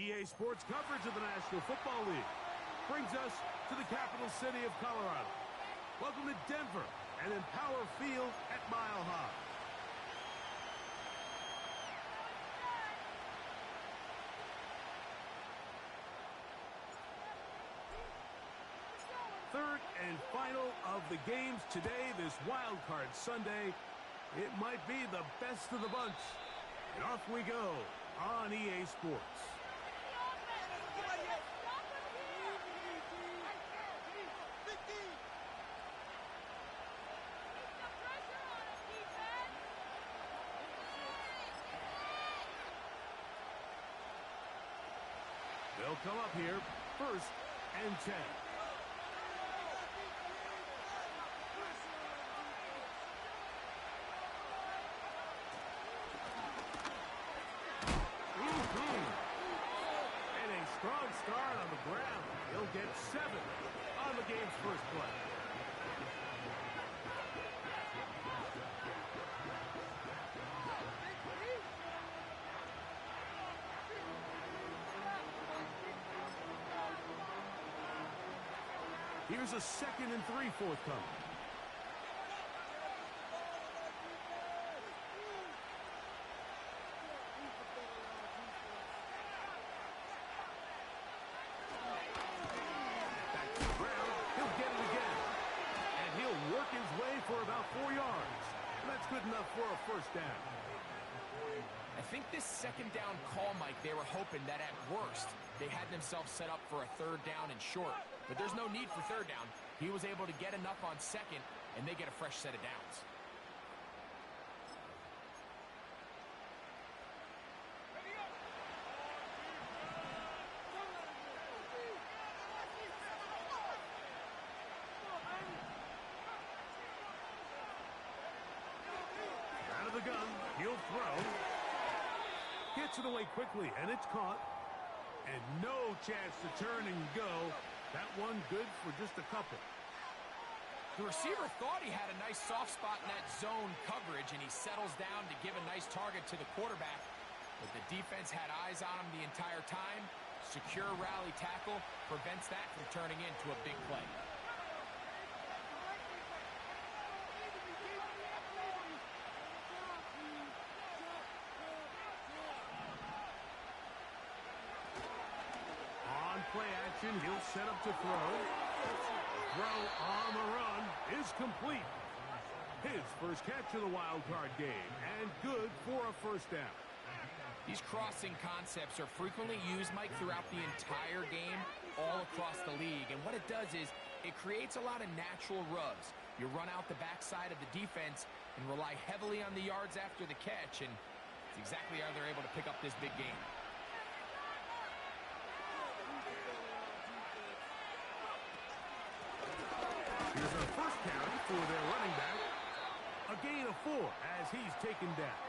EA Sports coverage of the National Football League brings us to the capital city of Colorado. Welcome to Denver and Empower Field at Mile High. Third and final of the games today, this Wild Card Sunday. It might be the best of the bunch. And off we go on EA Sports. They'll come up here, 1st and 10. Strong start on the ground. He'll get 7 on the game's first play. Here's a 2nd and 3 forthcoming. His way for about 4 yards. That's good enough for a first down. I think this 2nd down call, Mike, they were hoping that at worst they had themselves set up for a 3rd down and short. But there's no need for 3rd down. He was able to get enough on 2nd, and they get a fresh set of downs. The gun, he'll throw. Gets it away quickly, and it's caught. And no chance to turn and go. That one good for just a couple. The receiver thought he had a nice soft spot in that zone coverage, and he settles down to give a nice target to the quarterback. But the defense had eyes on him the entire time. Secure rally tackle prevents that from turning into a big play. Play action, he'll set up to throw. Throw on the run is complete. His first catch of the wild card game, and good for a first down. These crossing concepts are frequently used, Mike, throughout the entire game, all across the league. And what it does is it creates a lot of natural rubs. You run out the backside of the defense and rely heavily on the yards after the catch, and it's exactly how they're able to pick up this big game. Here's our first carry for their running back. A gain of 4 as he's taken down.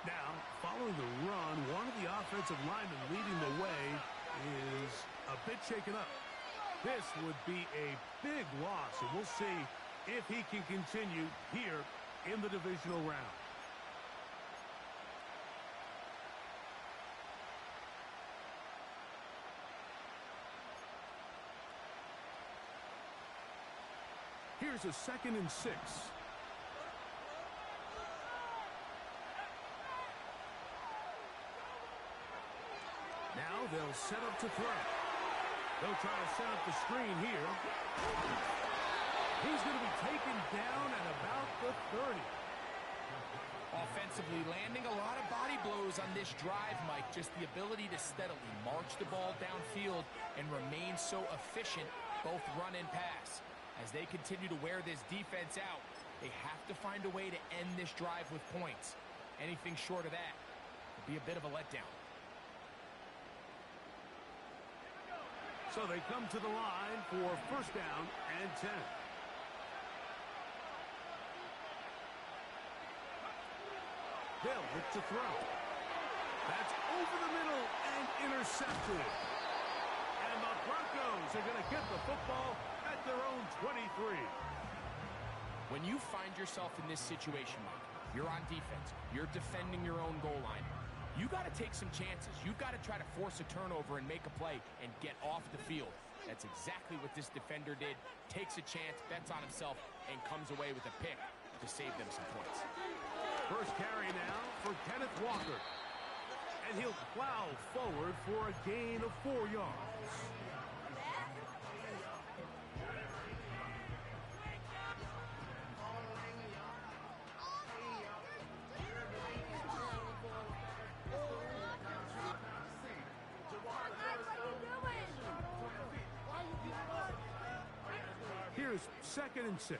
Now, following the run, one of the offensive linemen leading the way is a bit shaken up. This would be a big loss, and we'll see if he can continue here in the divisional round. Here's a 2nd and 6. Now they'll set up to throw. They'll try to set up the screen here. He's going to be taken down at about the 30. Offensively landing a lot of body blows on this drive, Mike. Just the ability to steadily march the ball downfield and remain so efficient, both run and pass. As they continue to wear this defense out, they have to find a way to end this drive with points. Anything short of that would be a bit of a letdown. So they come to the line for first down and 10. They'll look to throw. That's over the middle and intercepted. And the Broncos are going to get the football at their own 23. When you find yourself in this situation, Mike, you're on defense, you're defending your own goal line. You got to take some chances. You've got to try to force a turnover and make a play and get off the field. That's exactly what this defender did. Takes a chance, bets on himself, and comes away with a pick to save them some points. First carry now for Kenneth Walker. And he'll plow forward for a gain of 4 yards. Here's 2nd and 6.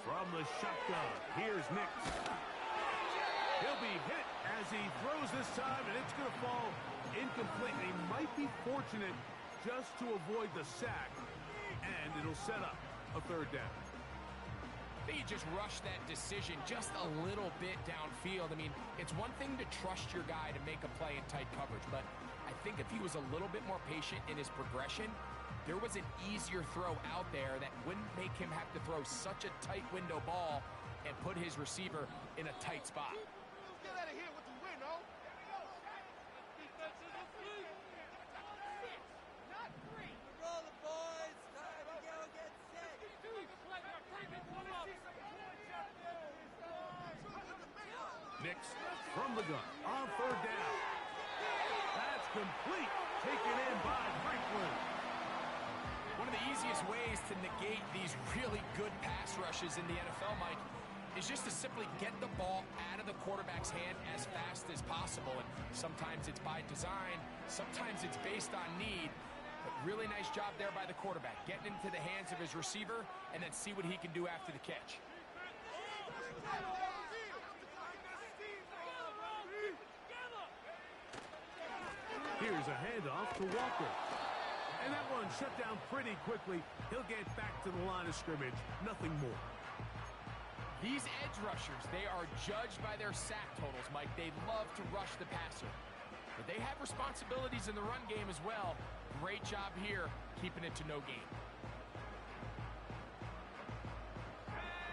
From the shotgun, here's Nix. He'll be hit as he throws this time, and it's going to fall incomplete. He might be fortunate just to avoid the sack, and it'll set up a 3rd down. I think you just rush that decision just a little bit downfield. I mean, it's one thing to trust your guy to make a play in tight coverage, but I think if he was a little bit more patient in his progression, there was an easier throw out there that wouldn't make him have to throw such a tight window ball and put his receiver in a tight spot. Get out of here with the win, oh! Not 3. Roll the boys. Time to go get set. Nix from the gun on 3rd down. That's complete. Taken in by Franklin. One of the easiest ways to negate these really good pass rushes in the NFL, Mike, is just to simply get the ball out of the quarterback's hand as fast as possible. And sometimes it's by design, sometimes it's based on need. But really nice job there by the quarterback, getting into the hands of his receiver and then see what he can do after the catch. Here's a handoff to Walker. And that one shut down pretty quickly. He'll get back to the line of scrimmage. Nothing more. These edge rushers, they are judged by their sack totals, Mike. They love to rush the passer. But they have responsibilities in the run game as well. Great job here, keeping it to no gain.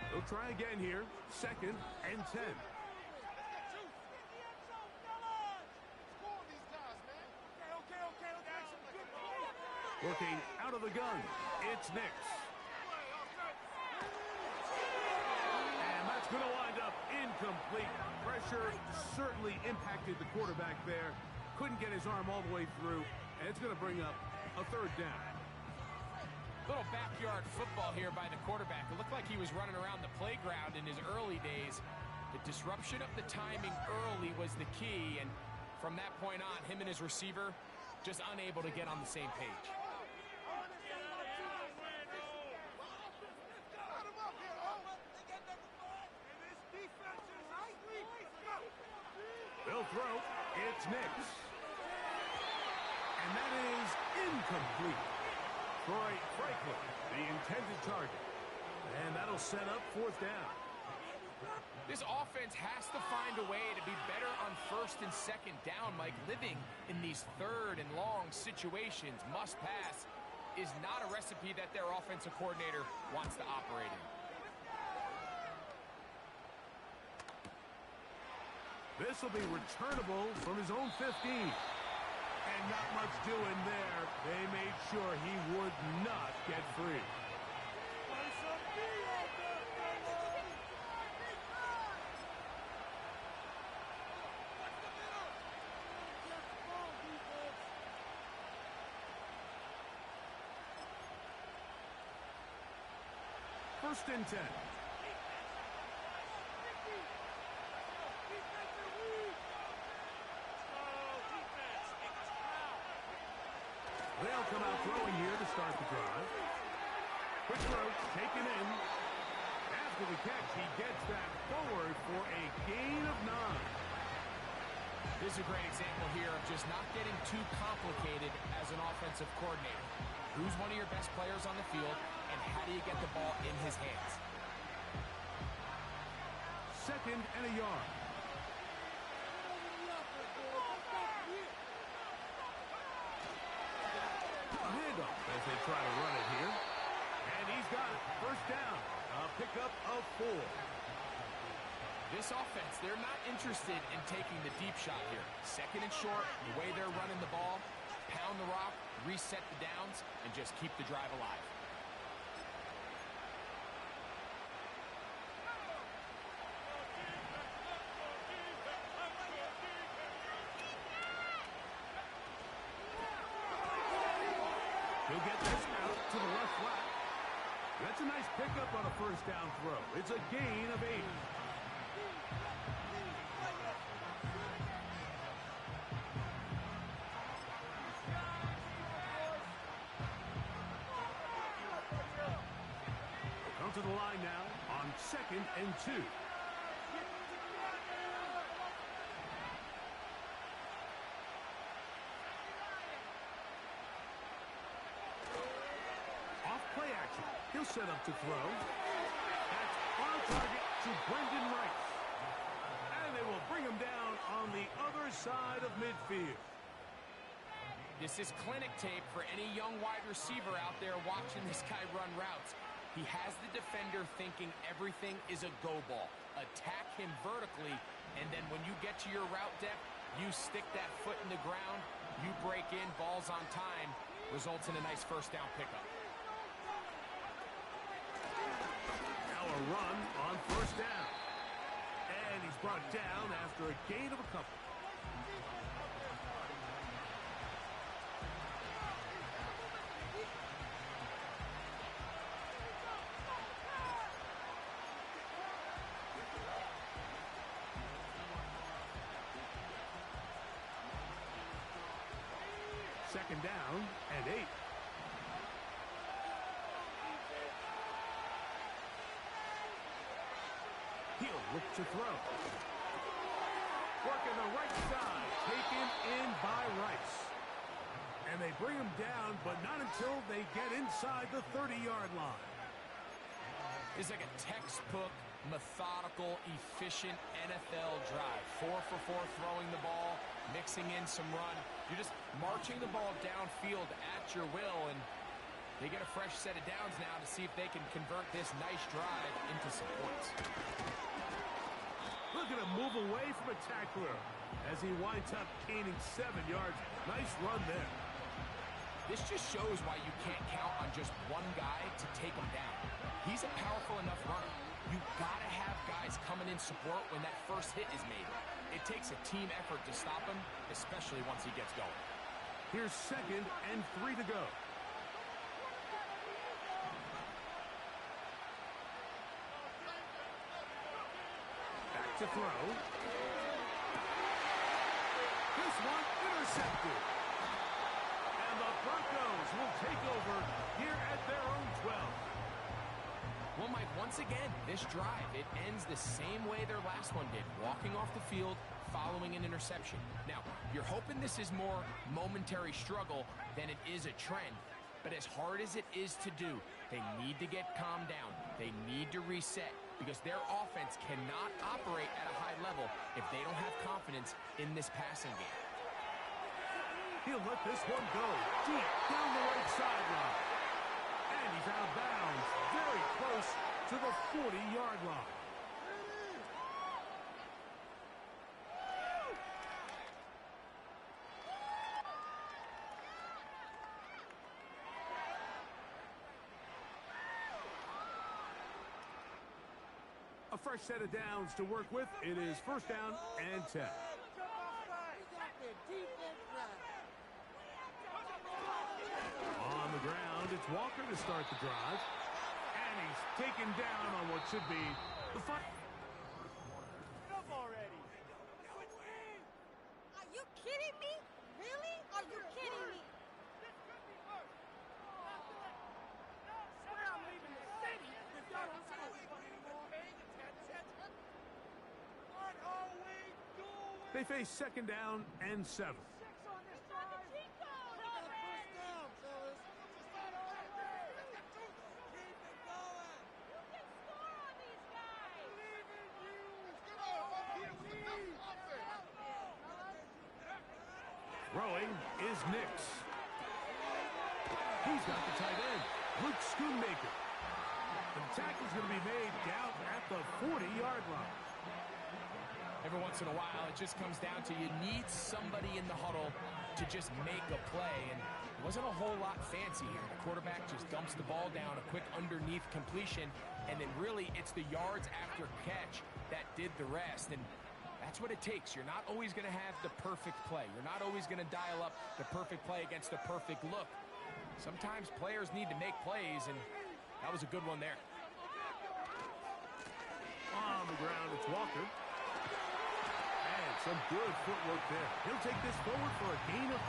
They'll try again here. 2nd and 10. Working out of the gun, it's Nix. And that's going to wind up incomplete. Pressure certainly impacted the quarterback there. Couldn't get his arm all the way through, and it's going to bring up a 3rd down. Little backyard football here by the quarterback. It looked like he was running around the playground in his early days. The disruption of the timing early was the key, and from that point on, him and his receiver just unable to get on the same page. They'll throw. It's Nix. And that is incomplete. Troy Franklin, the intended target. And that'll set up 4th down. This offense has to find a way to be better on 1st and 2nd down, Mike. Living in these 3rd and long situations, must pass, is not a recipe that their offensive coordinator wants to operate in. This will be returnable from his own 15. And not much doing there. They made sure he would not get free. First and 10. They'll come out throwing here to start the drive. Quick throw, taken in. After the catch, he gets that forward for a gain of 9. This is a great example here of just not getting too complicated as an offensive coordinator. Who's one of your best players on the field, and how do you get the ball in his hands? 2nd and a yard. try to run it here. And he's got it. First down. A pickup of 4. This offense, they're not interested in taking the deep shot here. Second and short, the way they're running the ball, pound the rock, reset the downs, and just keep the drive alive. He'll get this out to the left flat. That's a nice pickup on a first down throw. It's a gain of 8. Come to the line now on 2nd and 2. He'll set up to throw. That's on target to Brendan Rice. And they will bring him down on the other side of midfield. This is clinic tape for any young wide receiver out there watching this guy run routes. He has the defender thinking everything is a go ball. Attack him vertically, and then when you get to your route depth, you stick that foot in the ground, you break in, ball's on time, results in a nice first down pickup. A run on first down. And he's brought down after a gain of a couple. Second down and 8. He'll look to throw. Working the right side. Taken in by Rice. And they bring him down, but not until they get inside the 30-yard line. It's like a textbook, methodical, efficient NFL drive. 4 for 4 throwing the ball, mixing in some run. You're just marching the ball downfield at your will, and they get a fresh set of downs now to see if they can convert this nice drive into some points. Look at him move away from a tackler as he winds up gaining 7 yards. Nice run there. This just shows why you can't count on just one guy to take him down. He's a powerful enough runner. You gotta have guys coming in support when that first hit is made. It takes a team effort to stop him, especially once he gets going. Here's 2nd and 3 to go. To throw. This one intercepted. And the Broncos will take over here at their own 12. Well, Mike, once again, this drive, it ends the same way their last one did. Walking off the field, following an interception. Now, you're hoping this is more momentary struggle than it is a trend. But as hard as it is to do, they need to get calmed down. They need to reset because their offense cannot operate at a high level if they don't have confidence in this passing game. He'll let this one go deep down the right sideline. And he's out of bounds, very close to the 40-yard line. A fresh set of downs to work with. It is first down and 10. On the ground, it's Walker to start the drive. And he's taken down on what should be the fight. Are you kidding me? Really? Are you kidding me? I'm leaving the city. They face second down and 7. Throwing is Nix. He's got the tight end, Luke Schoonmaker. The tackle's going to be made down at the 40-yard line. Every once in a while, it just comes down to you need somebody in the huddle to just make a play. And it wasn't a whole lot fancy here. The quarterback just dumps the ball down, a quick underneath completion, and then really it's the yards after catch that did the rest. And that's what it takes. You're not always going to have the perfect play. You're not always going to dial up the perfect play against the perfect look. Sometimes players need to make plays, and that was a good one there. On the ground, it's Walker. And some good footwork there. He'll take this forward for a gain of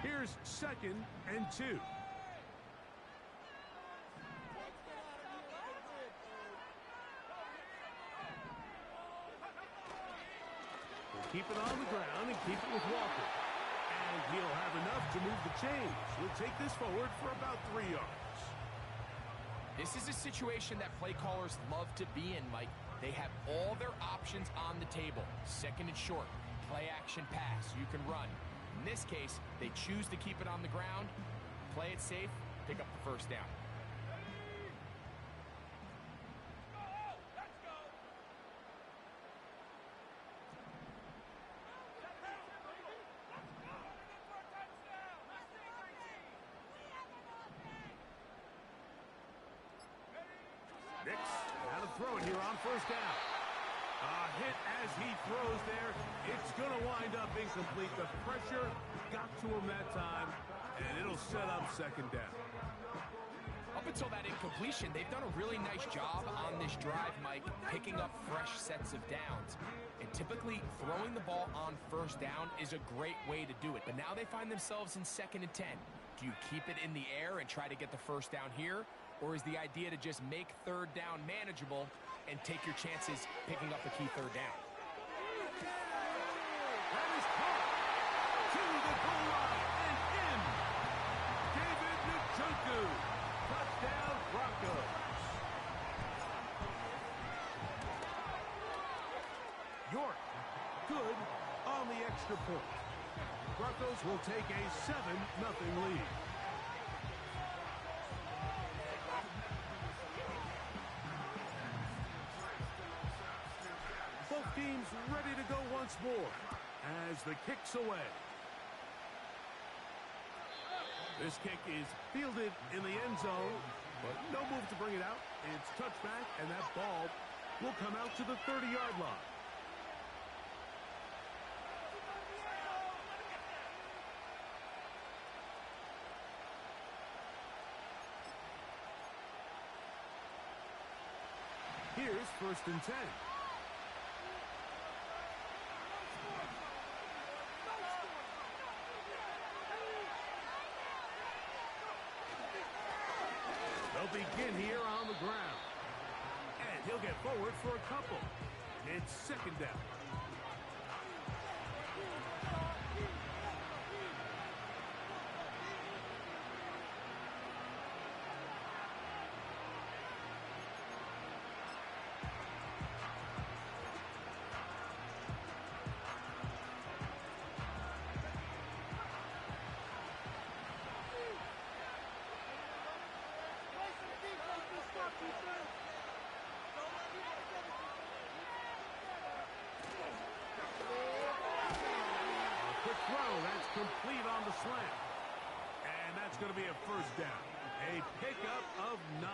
8. Here's 2nd and 2. Keep it on the ground and keep it with Walker. And he'll have enough to move the chains. He'll take this forward for about 3 yards. This is a situation that play callers love to be in, Mike. They have all their options on the table. 2nd and short, play action pass, you can run. In this case, they choose to keep it on the ground, play it safe, pick up the 1st down. Nix, now to throw it here on 1st down. A hit as he throws there. It's going to wind up incomplete. The pressure got to him that time, and it'll set up 2nd down. Up until that incompletion, they've done a really nice job on this drive, Mike, picking up fresh sets of downs. And typically, throwing the ball on 1st down is a great way to do it. But now they find themselves in 2nd and 10. Do you keep it in the air and try to get the 1st down here? Or is the idea to just make 3rd down manageable and take your chances picking up a key 3rd down? That is caught to the goal line and in. David Njoku. Touchdown Broncos. York, good on the extra point. Broncos will take a 7-0 lead. Both teams ready to go once more as the kick's away. This kick is fielded in the end zone, but no move to bring it out. It's touchback, and that ball will come out to the 30-yard line. Here's 1st and 10. They'll begin here on the ground. And he'll get forward for a couple. It's 2nd down. That's complete on the slant. And that's going to be a 1st down. A pickup of 9.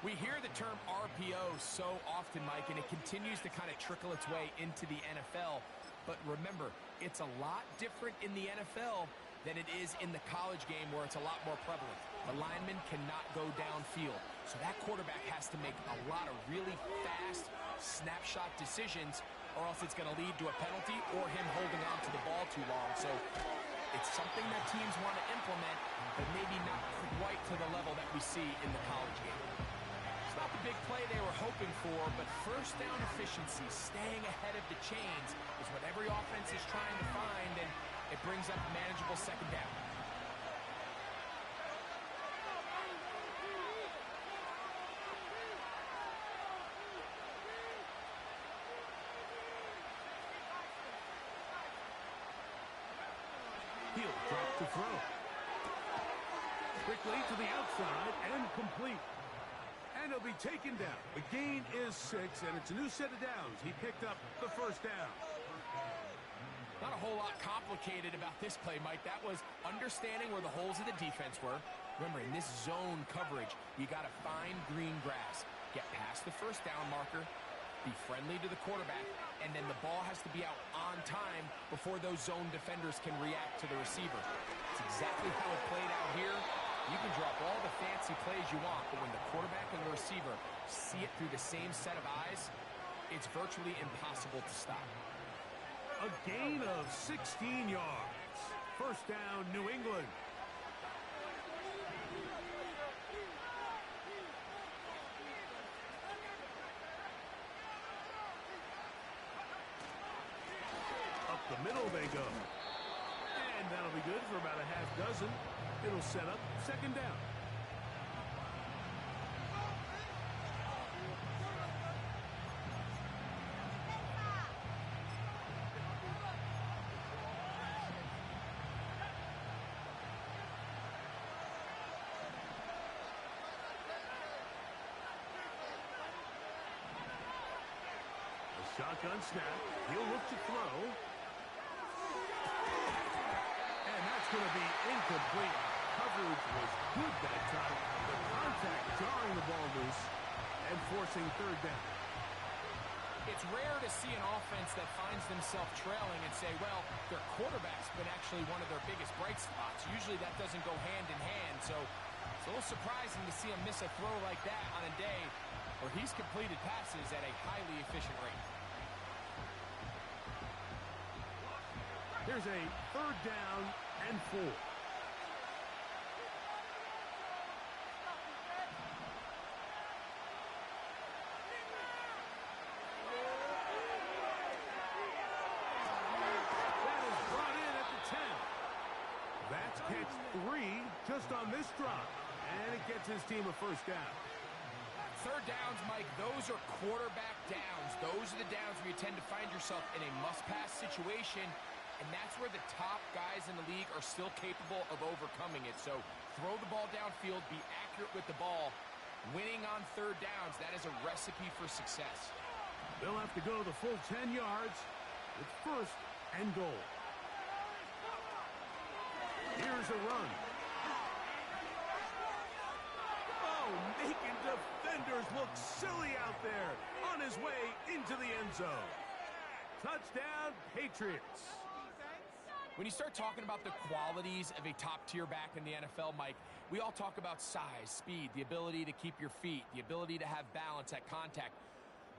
We hear the term RPO so often, Mike, and it continues to kind of trickle its way into the NFL. But remember, it's a lot different in the NFL than it is in the college game where it's a lot more prevalent. The lineman cannot go downfield. So that quarterback has to make a lot of really fast snapshot decisions, or else it's going to lead to a penalty or him holding on to the ball too long. So it's something that teams want to implement, but maybe not quite to the level that we see in the college game. It's not the big play they were hoping for, but 1st down efficiency, staying ahead of the chains, is what every offense is trying to find, and it brings up a manageable 2nd down. field. Drop to throw. Quickly to the outside and complete. And he'll be taken down. The gain is 6, and it's a new set of downs. He picked up the first down. Not a whole lot complicated about this play, Mike. That was understanding where the holes of the defense were. Remember, in this zone coverage, you got to find green grass. Get past the first down marker, be friendly to the quarterback, and then the ball has to be out on time before those zone defenders can react to the receiver. It's exactly how it played out here. You can drop all the fancy plays you want, but when the quarterback and the receiver see it through the same set of eyes, it's virtually impossible to stop. A gain of 16 yards. First down, New England. Up the middle they go. And that'll be good for about a half dozen. It'll set up second down. Shotgun snap. He'll look to throw. And that's going to be incomplete. Coverage was good that time. The contact jarring the ball loose and forcing third down. It's rare to see an offense that finds themselves trailing and say, well, their quarterback's been actually one of their biggest bright spots. Usually that doesn't go hand in hand, so it's a little surprising to see him miss a throw like that on a day where he's completed passes at a highly efficient rate. Here's a third down and 4. That is brought in at the 10. That's catch 3 just on this drop. And it gets his team a first down. Third downs, Mike, those are quarterback downs. Those are the downs where you tend to find yourself in a must-pass situation. And that's where the top guys in the league are still capable of overcoming it. So throw the ball downfield, be accurate with the ball. Winning on third downs, that is a recipe for success. They'll have to go the full 10 yards with first and goal. Here's a run. Oh, making defenders look silly out there. On his way into the end zone. Touchdown, Patriots. When you start talking about the qualities of a top-tier back in the NFL, Mike, we all talk about size, speed, the ability to keep your feet, the ability to have balance at contact.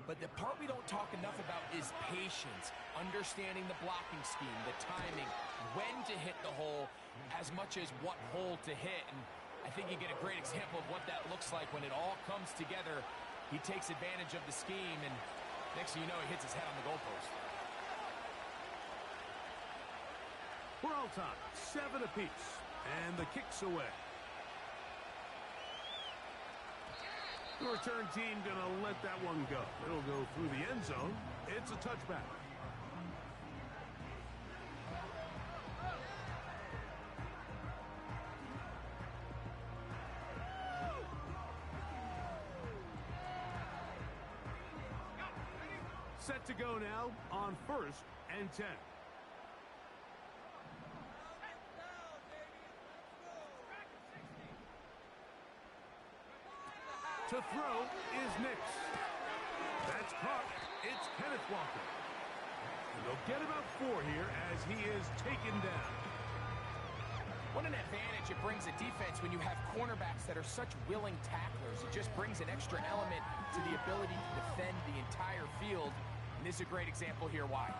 But the part we don't talk enough about is patience, understanding the blocking scheme, the timing, when to hit the hole, as much as what hole to hit. And I think you get a great example of what that looks like when it all comes together. He takes advantage of the scheme, and next thing you know, he hits his head on the goalpost. We're all tied, 7 apiece, and the kick's away. The return team gonna let that one go. It'll go through the end zone. It's a touchback. Set to go now on first and 10. To throw is Nix. That's caught. It's Kenneth Walker. And they'll get about 4 here as he is taken down. What an advantage it brings a defense when you have cornerbacks that are such willing tacklers. It just brings an extra element to the ability to defend the entire field. And this is a great example here why.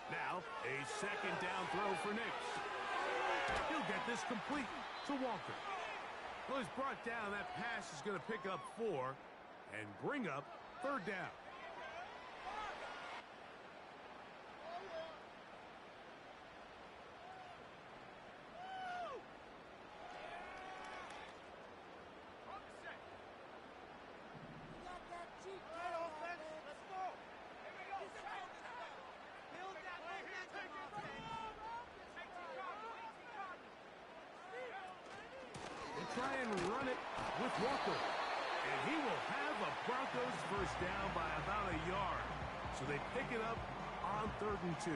Now, a second down throw for Nix. He'll get this complete to Walker. Well, he's brought down. That pass is going to pick up 4 and bring up third down. Walker. And he will have a Broncos first down by about a yard. So they pick it up on 3rd and 2.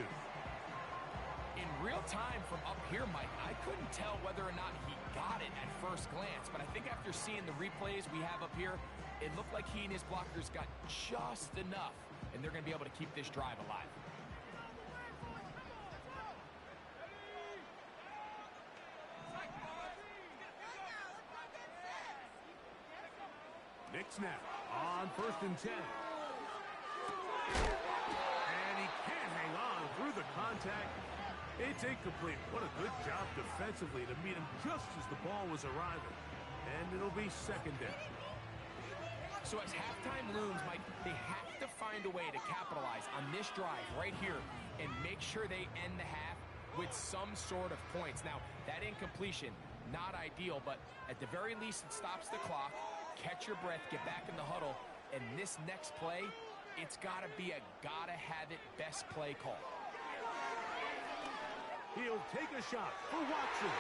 In real time from up here, Mike, I couldn't tell whether or not he got it at first glance, but I think after seeing the replays we have up here, it looked like he and his blockers got just enough, and they're going to be able to keep this drive alive. Nick snap on 1st and 10. And he can't hang on through the contact. It's incomplete. What a good job defensively to meet him just as the ball was arriving. And it'll be 2nd down. So as halftime looms, Mike, they have to find a way to capitalize on this drive right here and make sure they end the half with some sort of points. Now, that incompletion, not ideal, but at the very least it stops the clock. Catch your breath, get back in the huddle, and this next play, it's got to be a gotta-have-it best play call. He'll take a shot for Watson.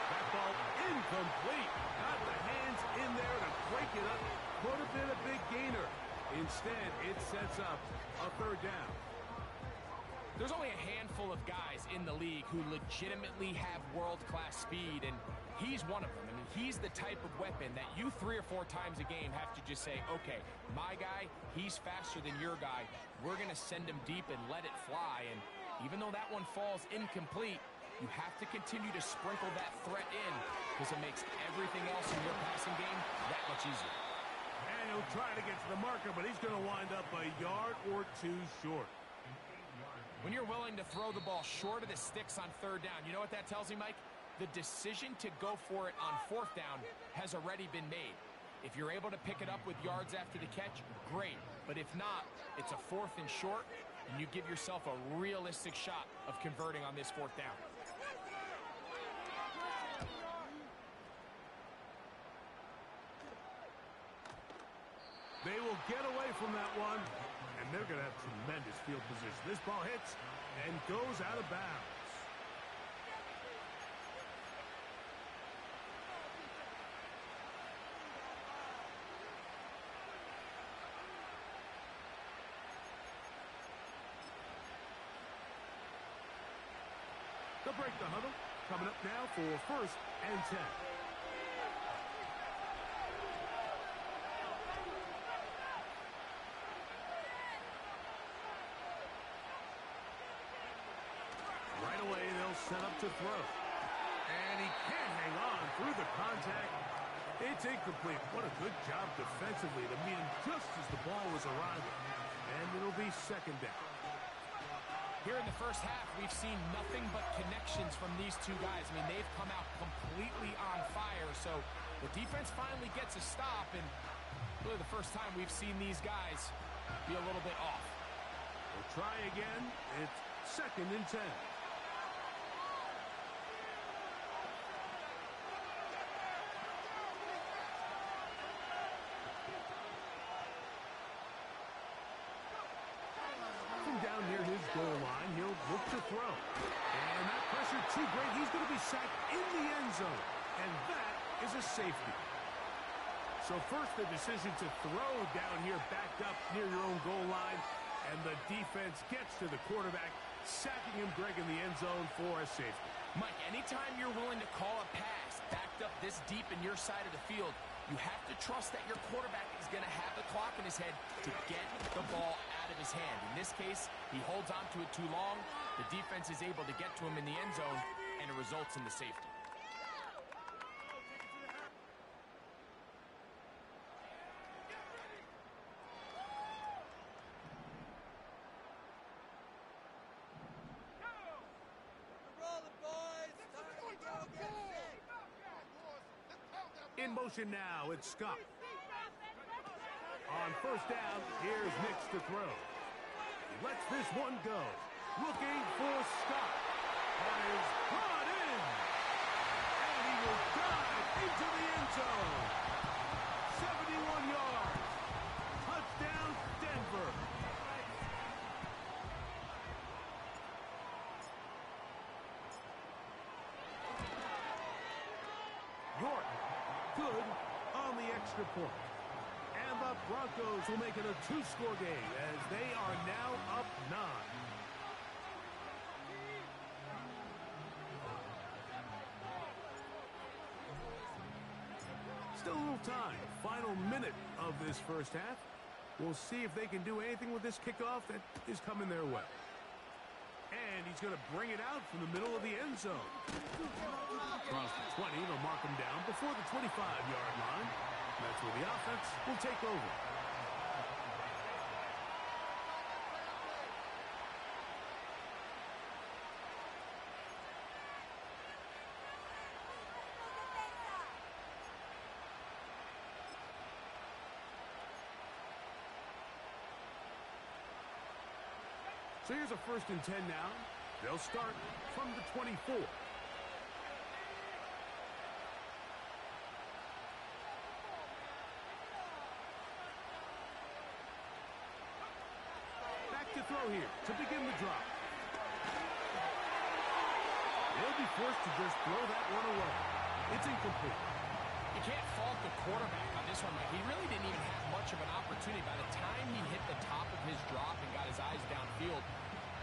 That ball incomplete. Got the hands in there to break it up. Could have been a big gainer. Instead, it sets up a 3rd down. There's only a handful of guys in the league who legitimately have world-class speed, and he's one of them. I mean, he's the type of weapon that you 3 or 4 times a game have to just say, okay, my guy, he's faster than your guy. We're going to send him deep and let it fly. And even though that one falls incomplete, you have to continue to sprinkle that threat in because it makes everything else in your passing game that much easier. And he'll try to get to the marker, but he's going to wind up a yard or 2 short. When you're willing to throw the ball short of the sticks on 3rd down, you know what that tells me, Mike? The decision to go for it on 4th down has already been made. If you're able to pick it up with yards after the catch, great. But if not, it's a 4th and short, and you give yourself a realistic shot of converting on this 4th down. They will get away from that one, and they're going to have tremendous field position. This ball hits and goes out of bounds. They'll break the huddle. Coming up now for 1st and 10. Right away, they'll set up to throw. And he can't hang on through the contact. It's incomplete. What a good job defensively to meet him just as the ball was arriving. And it'll be 2nd down. Here in the first half, we've seen nothing but connections from these two guys. I mean, they've come out completely on fire. So the defense finally gets a stop, and really the first time we've seen these guys be a little bit off. We'll try again. It's 2nd and 10. Down near his goal line, he'll look to throw. And that pressure too great. He's going to be sacked in the end zone. And that is a safety. So first the decision to throw down here backed up near your own goal line. And the defense gets to the quarterback, sacking him, Greg, in the end zone for a safety. Mike, anytime you're willing to call a pass backed up this deep in your side of the field, you have to trust that your quarterback is going to have the clock in his head to get the ball out of his hand. In this case, he holds on to it too long. The defense is able to get to him in the end zone, and it results in the safety. In motion now, it's Scott. On 1st down, here's Nix to throw. Lets this one go. Looking for Scott. That is brought in. And he will dive into the end zone. 71 yards. Touchdown, Denver. York. Good the extra point. And the Broncos will make it a two-score game as they are now up 9. Still a little time. Final minute of this first half. We'll see if they can do anything with this kickoff that is coming their way. And he's going to bring it out from the middle of the end zone. Across the 20, they'll mark him down before the 25-yard line. That's where the offense will take over. So here's a 1st and 10 now. They'll start from the 24. Back to throw here to begin the drop. They'll be forced to just throw that one away. It's incomplete. You can't fault the quarterback on this one, Mike. He really didn't even have much of an opportunity. By the time he hit the top of his drop and got his eyes downfield,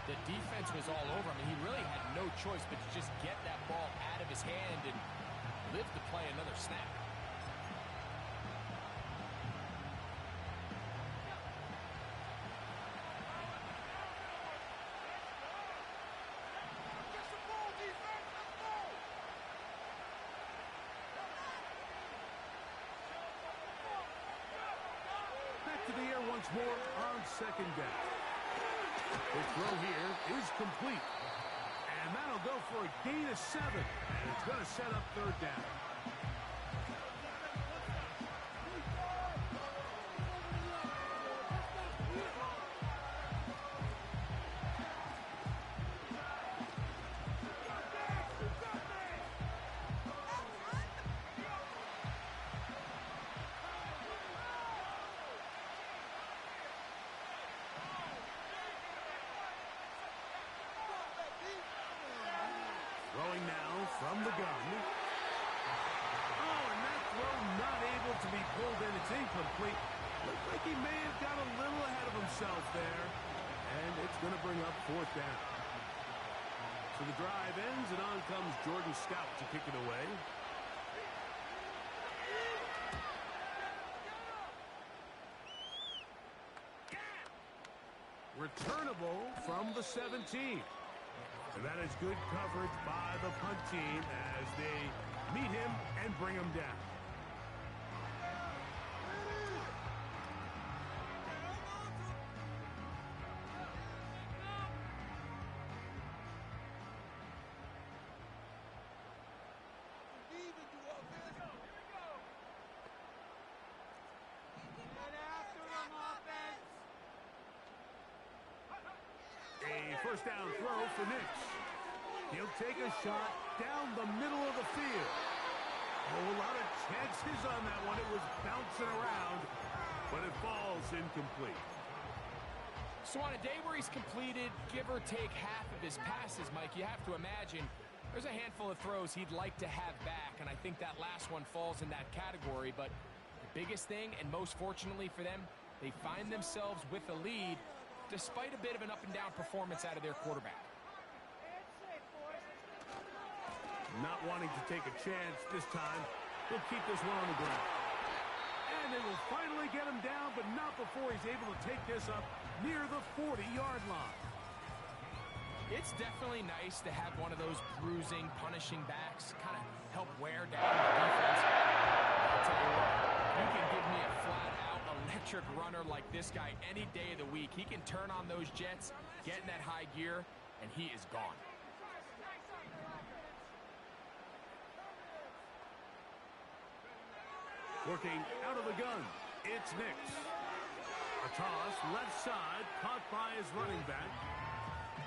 the defense was all over him. He really had no choice but to just get that ball out of his hand and live to play another snap. Back to the air once more on 2nd down. The throw here is complete. And that'll go for a gain of 7. And it's going to set up 3rd down. Throwing now from the gun. Oh, and that throw not able to be pulled in. It's incomplete. Looks like he may have got a little ahead of himself there. And it's going to bring up 4th down. So the drive ends, and on comes Jordan Scout to kick it away. Returnable from the 17. And that is good coverage by the punt team as they meet him and bring him down. A 1st down throw for Nix. He'll take a shot down the middle of the field. Oh, a lot of chances on that one. It was bouncing around, but it falls incomplete. So on a day where he's completed, give or take half of his passes, Mike, you have to imagine there's a handful of throws he'd like to have back, and I think that last one falls in that category. But the biggest thing, and most fortunately for them, they find themselves with a lead despite a bit of an up-and-down performance out of their quarterback. Not wanting to take a chance this time, he'll keep this one on the ground. And they will finally get him down, but not before he's able to take this up near the 40-yard line. It's definitely nice to have one of those bruising, punishing backs kind of help wear down the defense. I'll tell you what, you can give me a flat-out electric runner like this guy any day of the week. He can turn on those jets, get in that high gear, and he is gone. Working out of the gun, it's Nix. A toss, left side, caught by his running back.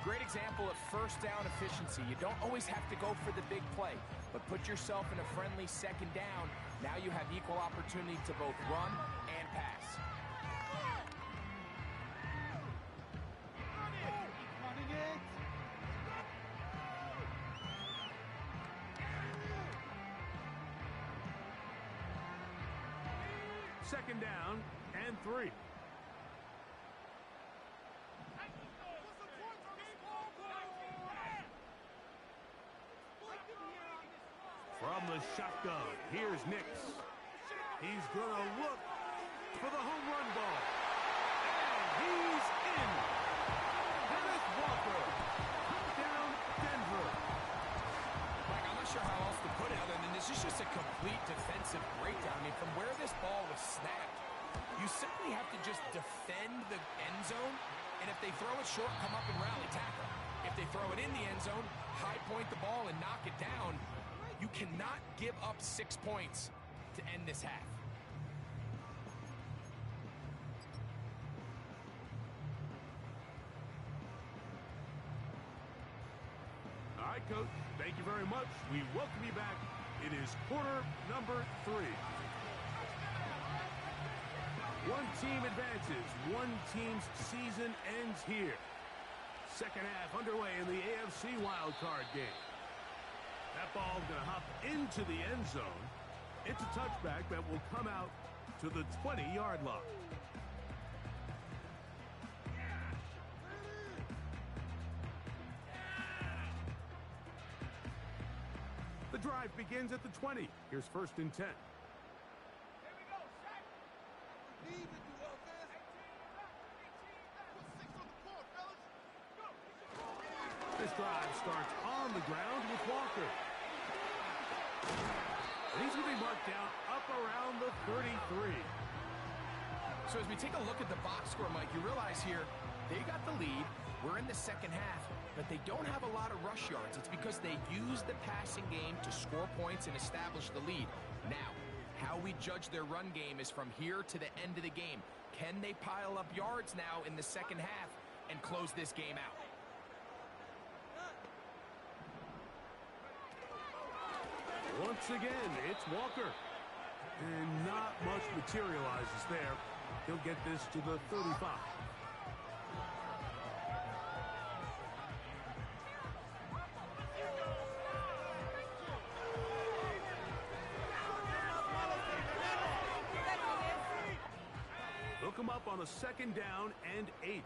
Great example of 1st down efficiency. You don't always have to go for the big play, but put yourself in a friendly 2nd down. Now you have equal opportunity to both run and pass. Second down and 3. From the shotgun, here's Nix. He's going to look for the home run ball. And he's in. Kenneth Walker. Down Denver. Mike, I'm not sure how else to put it other than this is just a complete defensive breakdown. I mean, from where this ball was snapped, you simply have to just defend the end zone, and if they throw it short, come up and rally tackle. If they throw it in the end zone, high point the ball and knock it down. You cannot give up 6 points to end this half. All right, Coach. Thank you very much. We welcome you back. It is quarter number 3. One team advances. One team's season ends here. Second half underway in the AFC wildcard game. That ball's going to hop into the end zone. It's a touchback that will come out to the 20-yard line. The drive begins at the 20. Here's first and 10. This drive starts on the ground with Walker. And he's going to be marked down up around the 33. So as we take a look at the box score, Mike, you realize here they got the lead. We're in the second half, but they don't have a lot of rush yards. It's because they use the passing game to score points and establish the lead. Now, how we judge their run game is from here to the end of the game. Can they pile up yards now in the second half and close this game out? Once again, it's Walker. And not much materializes there. He'll get this to the 35. Hook him up on a second down and 8.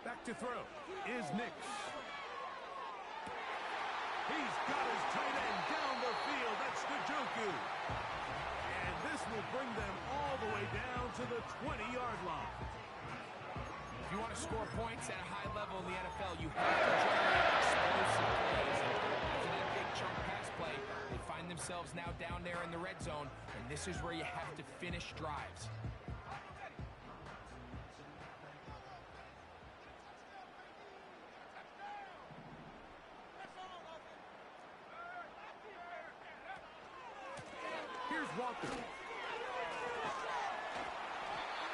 Back to throw is Nix. He's got his tight end down the field. That's Njoku. And this will bring them all the way down to the 20-yard line. If you want to score points at a high level in the NFL, you have to generate explosive plays. After that big chunk pass play, they find themselves now down there in the red zone, and this is where you have to finish drives. Here's Walker.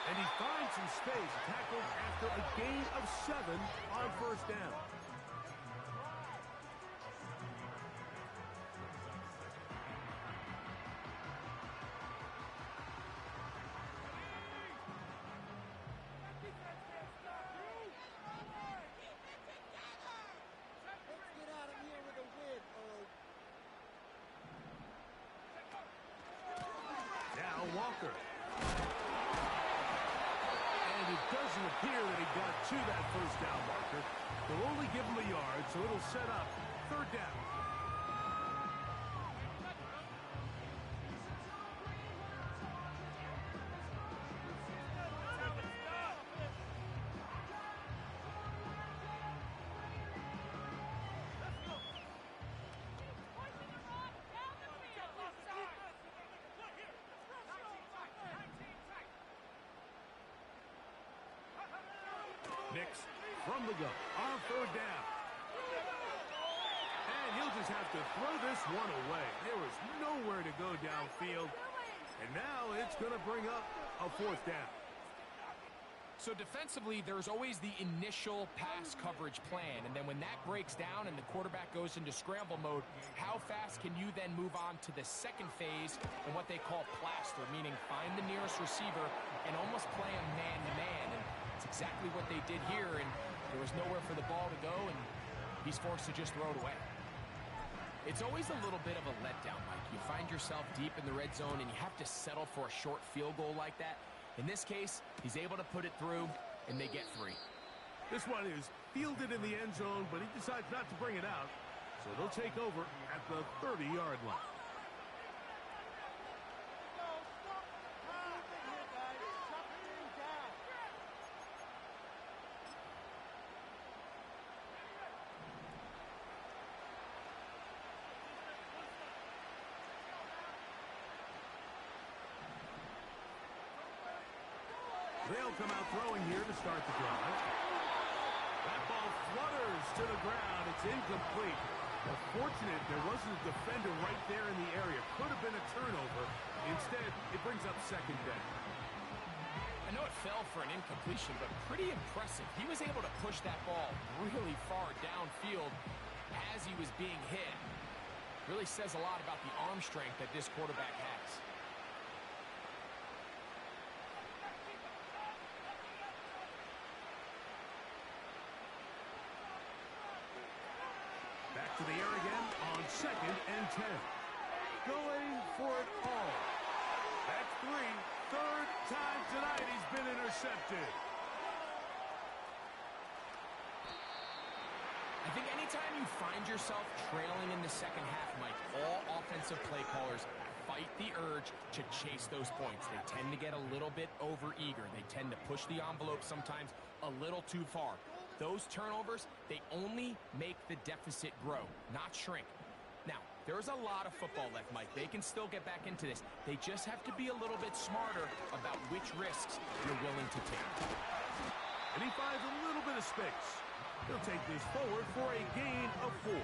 And he finds some space, tackled after a gain of 7 on first down. Now Walker. And it doesn't appear that he got to that first down marker. They'll only give him a yard, so it'll set up third down. Nix from the gun on third down. And he'll just have to throw this one away. There was nowhere to go downfield. And now it's going to bring up a fourth down. So defensively, there's always the initial pass coverage plan. And then when that breaks down and the quarterback goes into scramble mode, how fast can you then move on to the second phase and what they call plaster, meaning find the nearest receiver and almost play him man-to-man. And That's exactly what they did here, and there was nowhere for the ball to go, and he's forced to just throw it away. It's always a little bit of a letdown, Mike. You find yourself deep in the red zone, and you have to settle for a short field goal like that. In this case, he's able to put it through, and they get 3. This one is fielded in the end zone, but he decides not to bring it out. So they'll take over at the 30-yard line. They'll come out throwing here to start the drive. That ball flutters to the ground. It's incomplete. Well, fortunate there wasn't a defender right there in the area. Could have been a turnover. Instead, it brings up second down. I know it fell for an incompletion, but pretty impressive. He was able to push that ball really far downfield as he was being hit. Really says a lot about the arm strength that this quarterback has. Back to the air again on 2nd and 10. Going for it all. That's 3. Third time tonight he's been intercepted. I think anytime you find yourself trailing in the second half, Mike, all offensive play callers fight the urge to chase those points. They tend to get a little bit overeager. They tend to push the envelope sometimes a little too far. Those turnovers, they only make the deficit grow, not shrink. Now, there's a lot of football left, Mike. They can still get back into this. They just have to be a little bit smarter about which risks you're willing to take. And he finds a little bit of space. He'll take this forward for a gain of 4.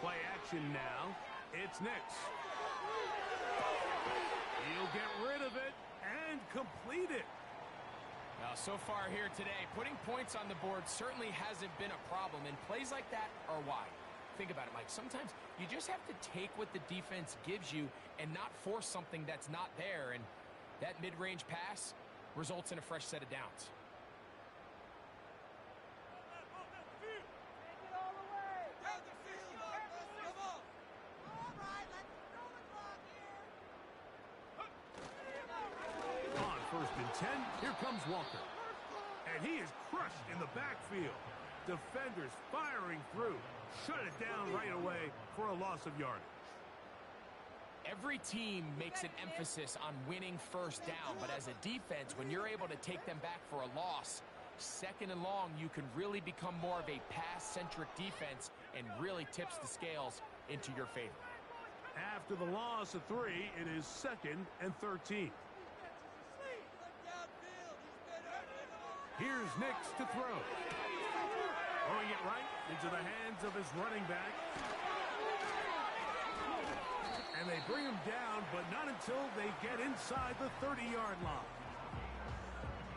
Play action now. It's Nix. He'll get rid of it and complete it. Now, so far here today, putting points on the board certainly hasn't been a problem, and plays like that are why. Think about it, Mike. Sometimes you just have to take what the defense gives you and not force something that's not there, and that mid-range pass results in a fresh set of downs. First and 10, here comes Walker. And he is crushed in the backfield. Defenders firing through. Shut it down right away for a loss of yardage. Every team makes an emphasis on winning first down, but as a defense, when you're able to take them back for a loss, 2nd and long, you can really become more of a pass-centric defense and really tips the scales into your favor. After the loss of 3, it is 2nd and 13. Here's Nix to throw. Throwing it right into the hands of his running back. And they bring him down, but not until they get inside the 30-yard line.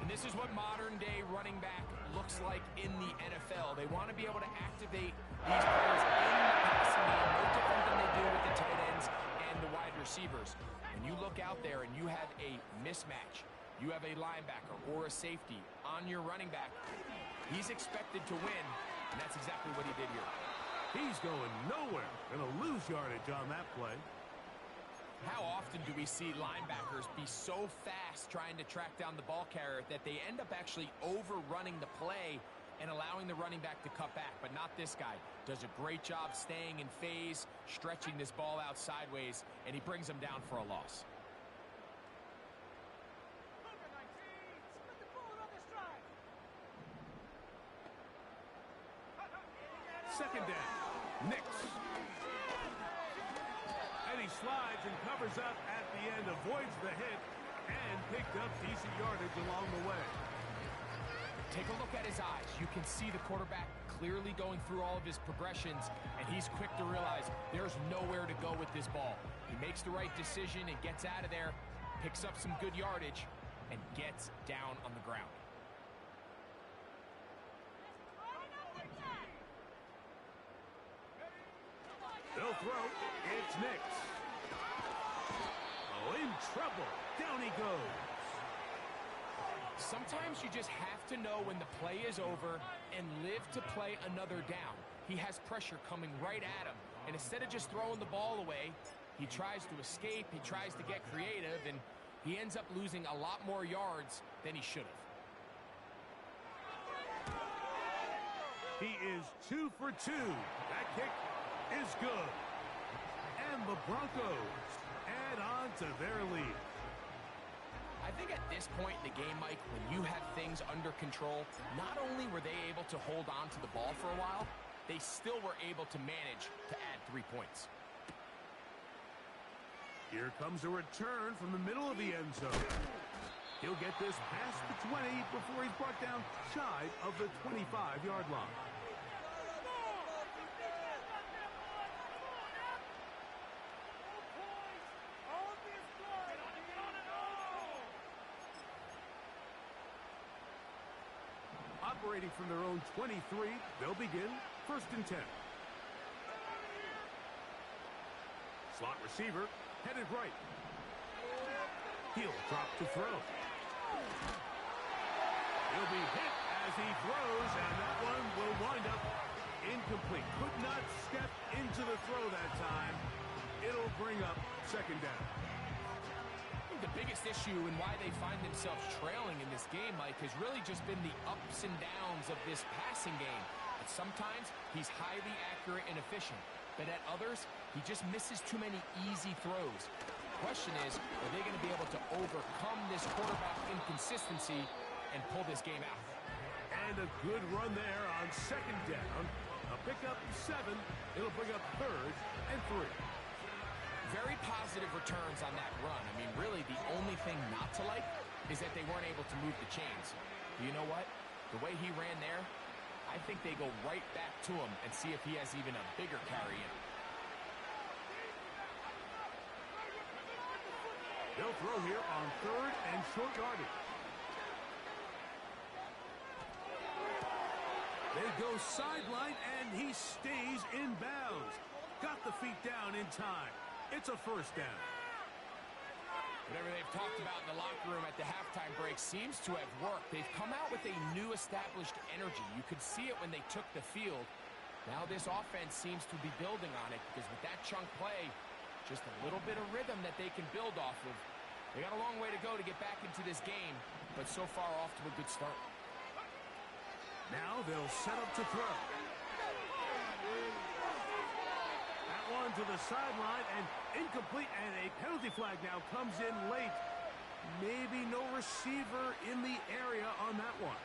And this is what modern-day running back looks like in the NFL. They want to be able to activate these players in the passing game, no different than they do with the tight ends and the wide receivers. When you look out there and you have a mismatch, you have a linebacker or a safety on your running back, he's expected to win, and that's exactly what he did here. He's going nowhere. Going to lose yardage on that play. How often do we see linebackers be so fast trying to track down the ball carrier that they end up actually overrunning the play and allowing the running back to cut back? But not this guy. Does a great job staying in phase, stretching this ball out sideways, and he brings him down for a loss. Second down. Nix. And he slides and covers up at the end, avoids the hit, and picked up decent yardage along the way. Take a look at his eyes. You can see the quarterback clearly going through all of his progressions, and he's quick to realize there's nowhere to go with this ball. He makes the right decision and gets out of there, picks up some good yardage, and gets down on the ground. They'll throw. It's Nix. Oh, in trouble. Down he goes. Sometimes you just have to know when the play is over and live to play another down. He has pressure coming right at him, and instead of just throwing the ball away, he tries to escape, he tries to get creative, and he ends up losing a lot more yards than he should have. He is 2 for 2. That kick is good. And the Broncos add on to their lead. I think at this point in the game, Mike, when you have things under control, not only were they able to hold on to the ball for a while, they still were able to manage to add 3 points. Here comes a return from the middle of the end zone. He'll get this past the 20 before he's brought down shy of the 25-yard line. Operating from their own 23, they'll begin 1st and 10. Slot receiver, headed right. He'll drop to throw. He'll be hit as he throws, and that one will wind up incomplete. Could not step into the throw that time. It'll bring up 2nd down. The biggest issue and why they find themselves trailing in this game, Mike, has really just been the ups and downs of this passing game. At sometimes, he's highly accurate and efficient, but at others, he just misses too many easy throws. The question is, are they going to be able to overcome this quarterback inconsistency and pull this game out? And a good run there on 2nd down. A pickup 7. It'll bring up 3rd and 3. Very positive returns on that run. I mean, really, the only thing not to like is that they weren't able to move the chains. But you know what? The way he ran there, I think they go right back to him and see if he has even a bigger carry in him. They'll throw here on 3rd and short yardage. They go sideline, and he stays in bounds. Got the feet down in time. It's a 1st down. Whatever they've talked about in the locker room at the halftime break seems to have worked. They've come out with a new established energy. You could see it when they took the field. Now this offense seems to be building on it because with that chunk play, just a little bit of rhythm that they can build off of. They got a long way to go to get back into this game, but so far off to a good start. Now they'll set up to throw. That one to the sideline and incomplete, and a penalty flag now comes in late. Maybe no receiver in the area on that one.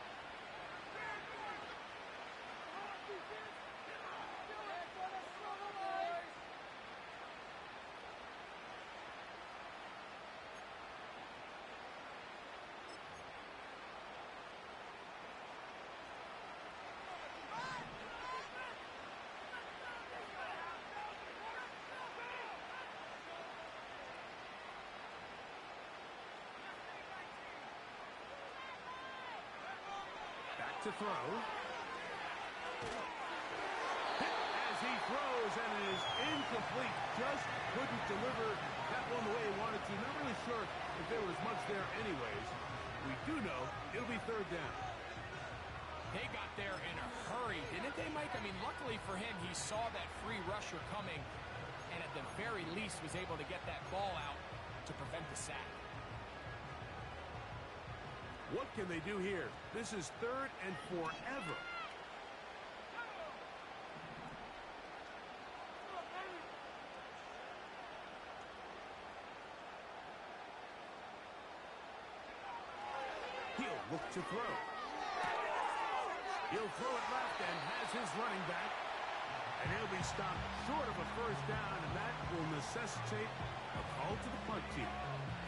To throw. Hit as he throws, and it is incomplete. Just couldn't deliver that one the way he wanted to. Not really sure if there was much there anyways. We do know it'll be 3rd down. They got there in a hurry, didn't they, Mike? I mean, luckily for him, he saw that free rusher coming, and at the very least was able to get that ball out to prevent the sack. What can they do here? This is 3rd and forever. He'll look to throw. He'll throw it left and has his running back. And he'll be stopped short of a 1st down, and that will necessitate a call to the punt team.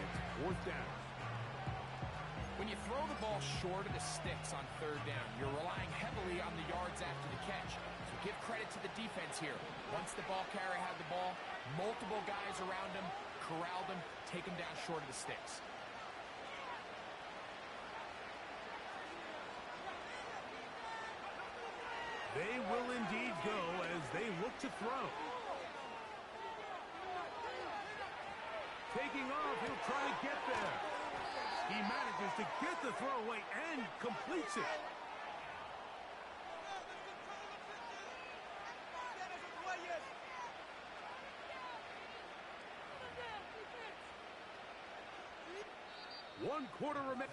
It's 4th down. When you throw the ball short of the sticks on 3rd down, you're relying heavily on the yards after the catch. So give credit to the defense here. Once the ball carrier had the ball, multiple guys around him corralled him, take him down short of the sticks. They will indeed go as they look to throw. Taking off, he'll try to get there. He manages to get the throw away and completes it. One quarter remaining.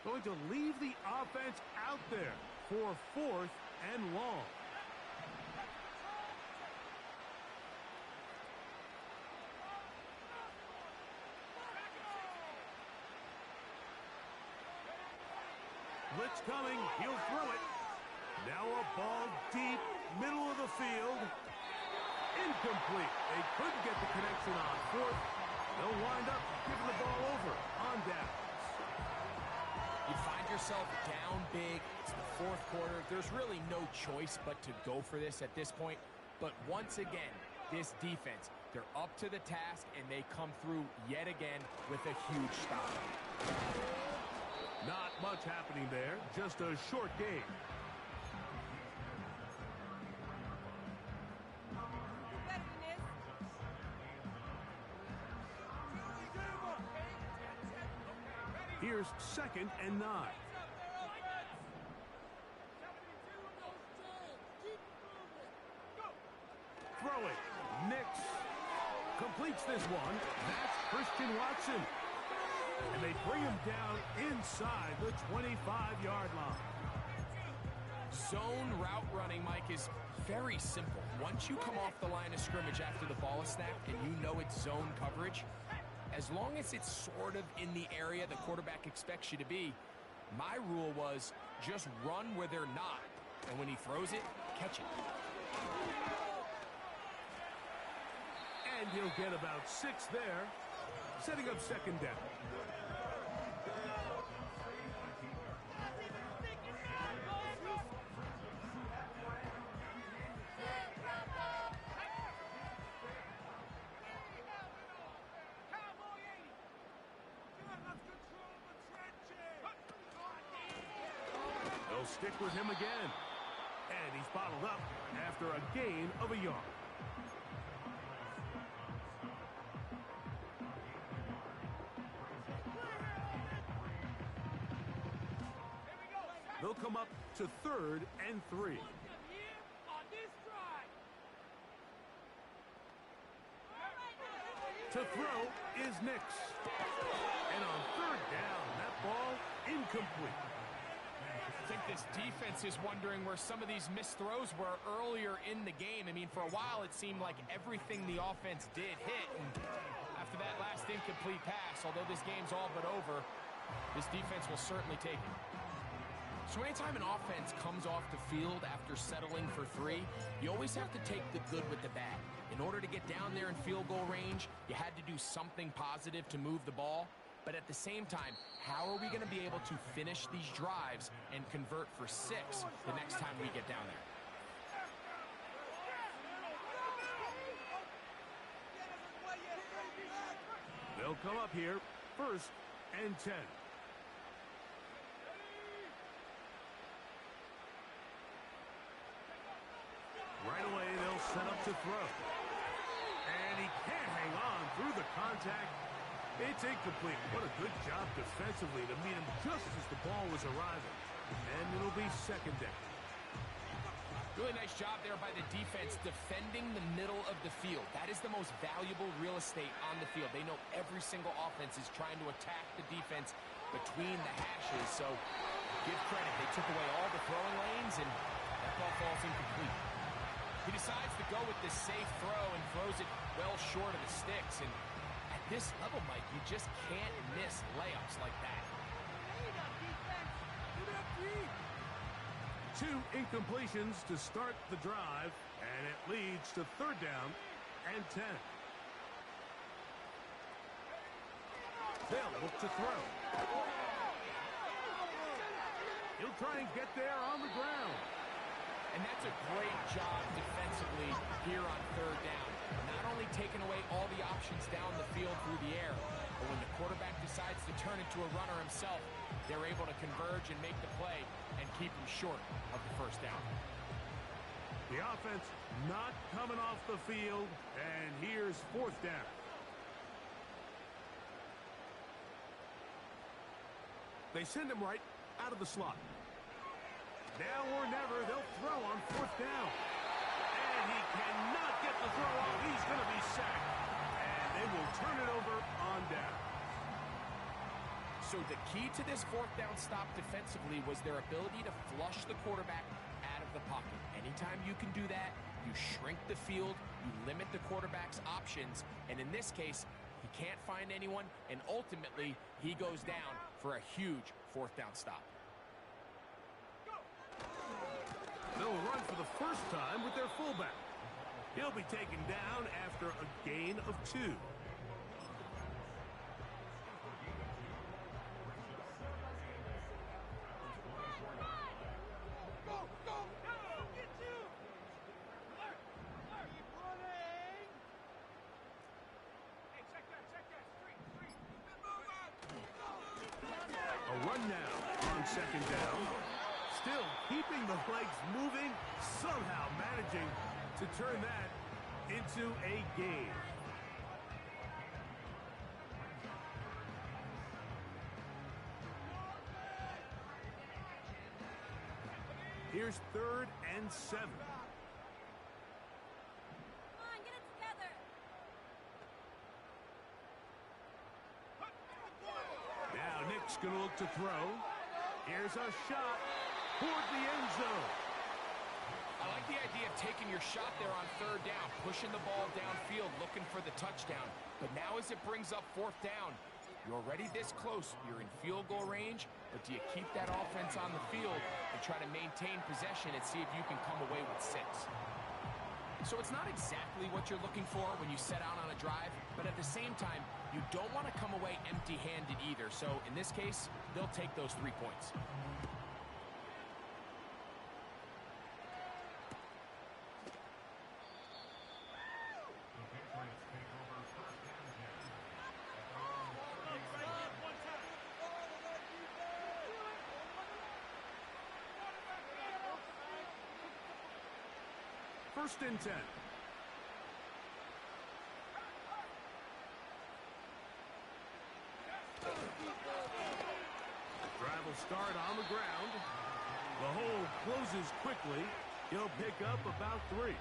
Going to leave the offense out there for 4th and long. Blitz coming, he'll throw it. Now a ball deep, middle of the field. Incomplete. They couldn't get the connection on 4th. They'll wind up giving the ball over on down. You find yourself down big. It's the 4th quarter. There's really no choice but to go for this at this point. But once again, this defense, they're up to the task, and they come through yet again with a huge stop. Not much happening there, just a short game. Here's 2nd and 9. Throwing. Nix completes this one. That's Christian Watson. And they bring him down inside the 25-yard line. Zone route running, Mike, is very simple. Once you come off the line of scrimmage after the ball is snapped and you know it's zone coverage, as long as it's sort of in the area the quarterback expects you to be, my rule was just run where they're not. And when he throws it, catch it. And he'll get about 6 there, setting up 2nd down. They'll stick with him again. And he's bottled up after a gain of a yard. They'll come up to 3rd and 3. To throw is Nix. And on 3rd down, that ball incomplete. I think this defense is wondering where some of these missed throws were earlier in the game. I mean, for a while, it seemed like everything the offense did hit. And after that last incomplete pass, although this game's all but over, this defense will certainly take it. So anytime an offense comes off the field after settling for 3, you always have to take the good with the bad. In order to get down there in field goal range, you had to do something positive to move the ball. But at the same time, how are we going to be able to finish these drives and convert for 6 the next time we get down there? They'll come up here, 1st and 10. Right away, they'll set up to throw. And he can't hang on through the contact. It's incomplete. What a good job defensively to meet him just as the ball was arriving. And it'll be 2nd down. Really nice job there by the defense defending the middle of the field. That is the most valuable real estate on the field. They know every single offense is trying to attack the defense between the hashes. So give credit. They took away all the throwing lanes, and that ball falls incomplete. He decides to go with this safe throw and throws it well short of the sticks. And at this level, Mike, you just can't miss layups like that. 2 incompletions to start the drive, and it leads to 3rd down and 10. They'll look to throw. He'll try and get there on the ground. And that's a great job defensively here on 3rd down. Not only taking away all the options down the field through the air, but when the quarterback decides to turn into a runner himself, they're able to converge and make the play and keep him short of the 1st down. The offense not coming off the field, and here's 4th down. They send him right out of the slot. Now or never, they'll throw on 4th down. And he cannot get the throw off. He's going to be sacked. And they will turn it over on down. So the key to this 4th down stop defensively was their ability to flush the quarterback out of the pocket. Anytime you can do that, you shrink the field, you limit the quarterback's options, and in this case, he can't find anyone, and ultimately, he goes down for a huge 4th down stop. They'll run for the first time with their fullback. He'll be taken down after a gain of 2. A run now on 2nd down. Still keeping the legs moving, somehow managing to turn that into a gain. Here's 3rd and 7. Come on, get it together. Now Nick's going to look to throw. Here's a shot toward the end zone. I like the idea of taking your shot there on 3rd down, pushing the ball downfield, looking for the touchdown. But now as it brings up 4th down, you're already this close. You're in field goal range, but do you keep that offense on the field and try to maintain possession and see if you can come away with 6? So it's not exactly what you're looking for when you set out on a drive, but at the same time, you don't want to come away empty-handed either. So in this case, they'll take those 3 points. First and 10. Drive will start on the ground. The hole closes quickly. He'll pick up about 3.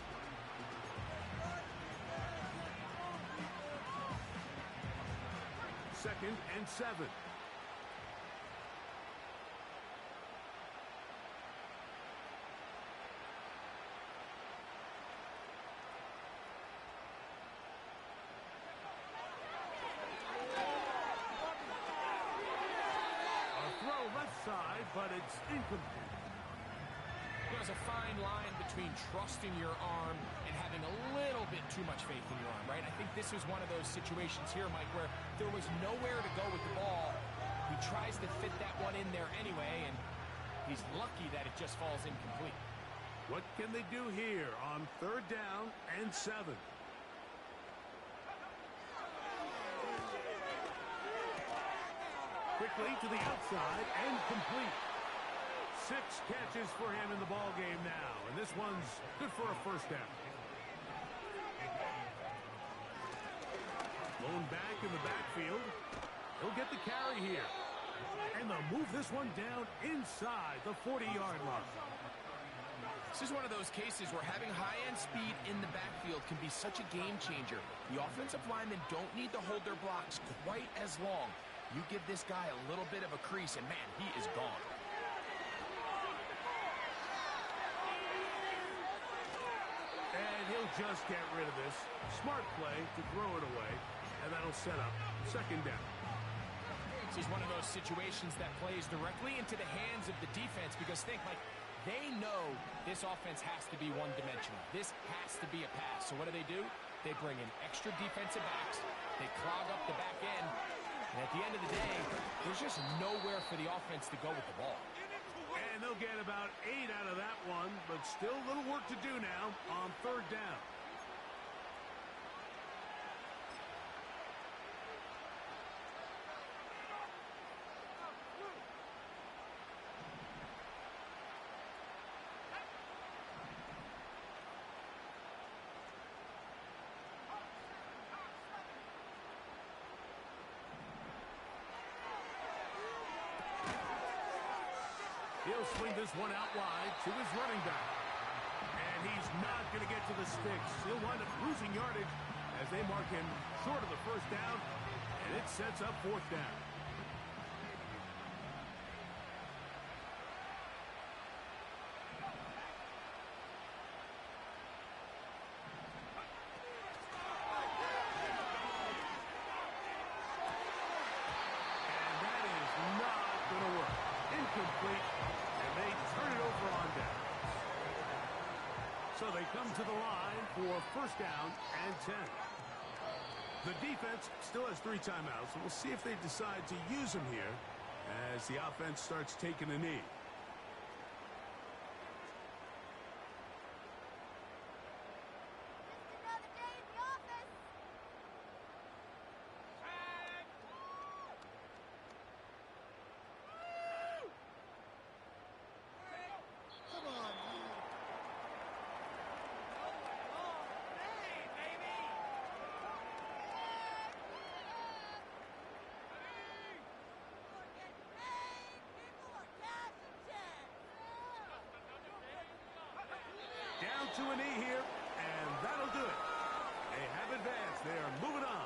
Second and 7. But it's incomplete. There's a fine line between trusting your arm and having a little bit too much faith in your arm, right? I think this is one of those situations here, Mike, where there was nowhere to go with the ball. He tries to fit that one in there anyway, and he's lucky that it just falls incomplete. What can they do here on 3rd down and 7? Quickly to the outside and complete. 6 catches for him in the ball game now, and this one's good for a 1st down. Blown back in the backfield. He'll get the carry here. And they'll move this one down inside the 40-yard line. This is one of those cases where having high-end speed in the backfield can be such a game changer. The offensive linemen don't need to hold their blocks quite as long. You give this guy a little bit of a crease, and man, he is gone. And he'll just get rid of this. Smart play to throw it away, and that'll set up 2nd down. This is one of those situations that plays directly into the hands of the defense, because think, like, They know this offense has to be one-dimensional. This has to be a pass. So what do? They bring in extra defensive backs. They clog up the back end. And at the end of the day, there's just nowhere for the offense to go with the ball. And they'll get about 8 out of that one, but still a little work to do now on third down. He'll swing this one out wide to his running back. And he's not going to get to the sticks. He'll wind up losing yardage as they mark him short of the first down, and it sets up fourth down. And that is not going to work. Incomplete. They turn it over on down. So they come to the line for first down and 10. The defense still has 3 timeouts, so we'll see if they decide to use them here as the offense starts taking a knee. Just another day in the office. Come on, you. Down to a knee here, and that'll do it. They have advanced. They are moving on.